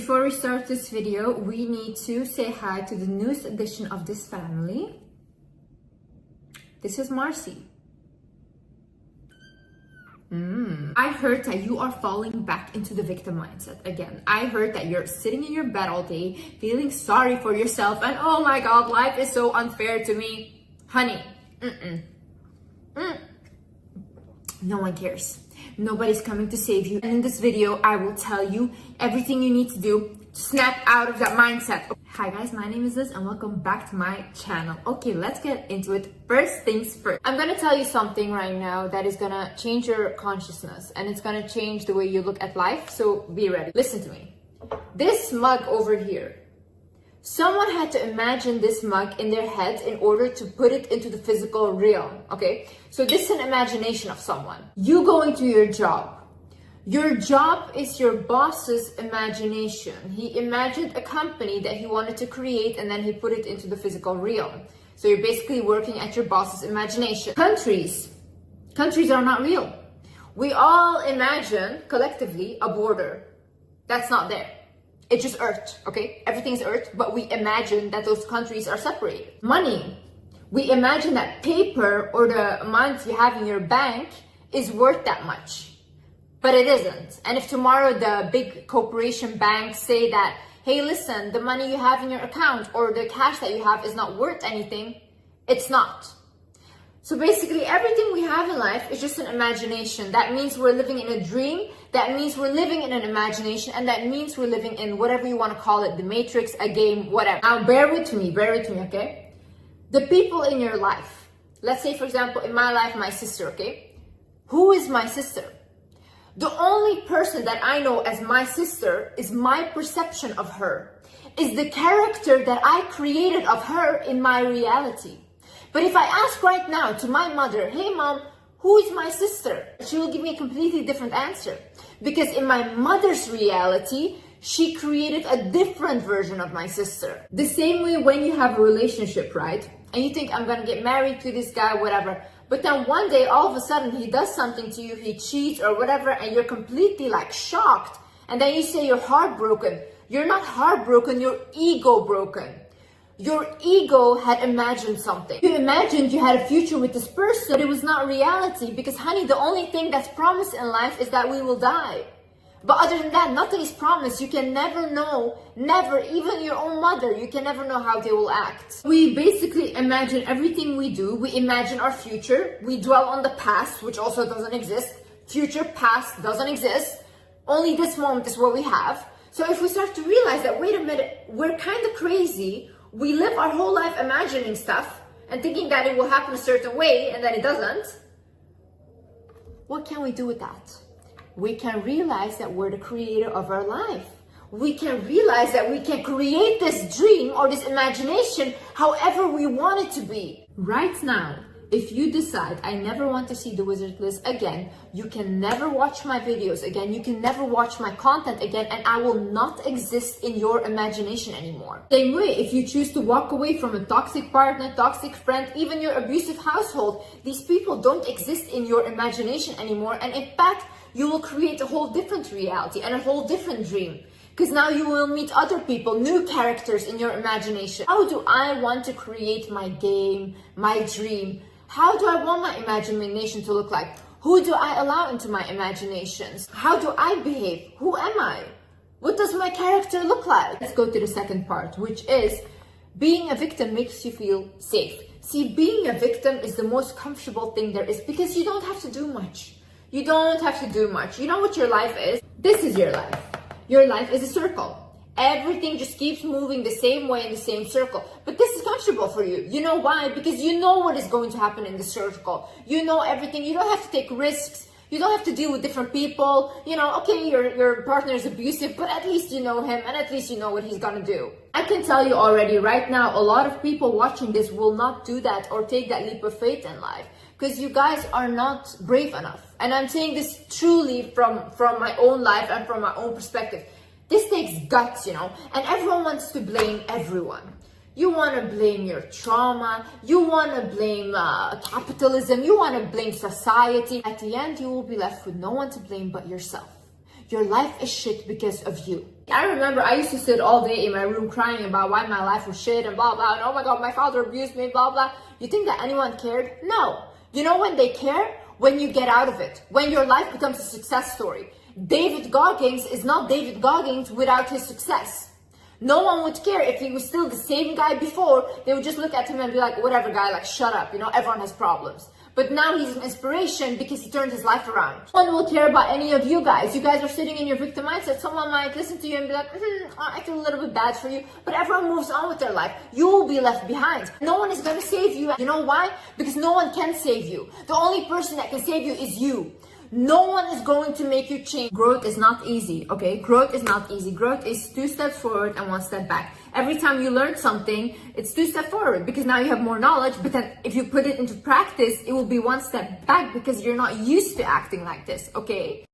Before we start this video, we need to say hi to the newest addition of this family. This is Marcy. I heard that you are falling back into the victim mindset again. I heard that you're sitting in your bed all day, feeling sorry for yourself, and oh my god, life is so unfair to me. Honey, no one cares. Nobody's coming to save you. And in this video, I will tell you everything you need to do to snap out of that mindset. Hi guys, my name is Liz and welcome back to my channel. Okay, let's get into it. First things first. I'm gonna tell you something right now that is gonna change your consciousness and it's gonna change the way you look at life, so be ready. Listen to me. This mug over here, someone had to imagine this mug in their head in order to put it into the physical realm, okay? So this is an imagination of someone. You going to your job. Your job is your boss's imagination. He imagined a company that he wanted to create and then he put it into the physical realm. So you're basically working at your boss's imagination. Countries are not real. We all imagine collectively a border. That's not there. It's just Earth, okay? Everything's Earth, but we imagine that those countries are separated. Money. We imagine that paper or the amount you have in your bank is worth that much. But it isn't. And if tomorrow the big corporation banks say that, hey, listen, the money you have in your account or the cash that you have is not worth anything, it's not. So basically everything we have in life is just an imagination. That means we're living in a dream. That means we're living in an imagination. And that means we're living in whatever you want to call it, the matrix, a game, whatever. Now bear with me, okay? The people in your life, let's say for example, in my life, my sister, okay? Who is my sister? The only person that I know as my sister is my perception of her, is the character that I created of her in my reality. But if I ask right now to my mother, hey mom, who is my sister? She will give me a completely different answer. Because in my mother's reality, she created a different version of my sister. The same way when you have a relationship, right? And you think, I'm gonna get married to this guy, whatever. But then one day, all of a sudden, he does something to you, he cheats or whatever, and you're completely like shocked. And then you say you're heartbroken. You're not heartbroken, you're ego broken. Your ego had imagined something. You imagined you had a future with this person, but it was not reality. Because honey, the only thing that's promised in life is that we will die. But other than that, nothing is promised. You can never know, never, even your own mother, you can never know how they will act. We basically imagine everything we do. We imagine our future. We dwell on the past, which also doesn't exist. Future, past doesn't exist. Only this moment is what we have. So if we start to realize that, wait a minute, we're kind of crazy. We live our whole life imagining stuff and thinking that it will happen a certain way and then it doesn't. What can we do with that? We can realize that we're the creator of our life. We can realize that we can create this dream or this imagination however we want it to be. Right now, if you decide, I never want to see the Wizard Liz again, you can never watch my videos again, you can never watch my content again, and I will not exist in your imagination anymore. Same way, if you choose to walk away from a toxic partner, toxic friend, even your abusive household, these people don't exist in your imagination anymore, and in fact, you will create a whole different reality and a whole different dream. Because now you will meet other people, new characters in your imagination. How do I want to create my game, my dream? How do I want my imagination to look like? Who do I allow into my imaginations? How do I behave? Who am I? What does my character look like? Let's go to the second part, which is being a victim makes you feel safe. See, being a victim is the most comfortable thing there is because you don't have to do much. You don't have to do much. You know what your life is? This is your life. Your life is a circle. Everything just keeps moving the same way in the same circle. But this is comfortable for you. You know why? Because you know what is going to happen in the circle. You know everything. You don't have to take risks. You don't have to deal with different people. You know, okay, your partner is abusive, but at least you know him and at least you know what he's gonna do. I can tell you already right now, a lot of people watching this will not do that or take that leap of faith in life. Because you guys are not brave enough. And I'm saying this truly from my own life and from my own perspective. This takes guts, you know, and everyone wants to blame everyone. You want to blame your trauma, you want to blame capitalism, you want to blame society. At the end, you will be left with no one to blame but yourself. Your life is shit because of you. I remember I used to sit all day in my room crying about why my life was shit and blah blah, and oh my god, my father abused me, blah blah. You think that anyone cared? No. You know when they care? When you get out of it. When your life becomes a success story. David Goggins is not David Goggins without his success. No one would care if he was still the same guy before. They would just look at him and be like, whatever guy, like shut up, you know, everyone has problems. But now he's an inspiration because he turned his life around. No one will care about any of you guys. You guys are sitting in your victim mindset. Someone might listen to you and be like, I feel a little bit bad for you. But everyone moves on with their life. You will be left behind. No one is going to save you. You know why? Because no one can save you. The only person that can save you is you. No one is going to make you change. Growth is not easy, okay? Growth is not easy. Growth is 2 steps forward and 1 step back. Every time you learn something, it's 2 steps forward because now you have more knowledge, but then if you put it into practice, it will be 1 step back because you're not used to acting like this, okay?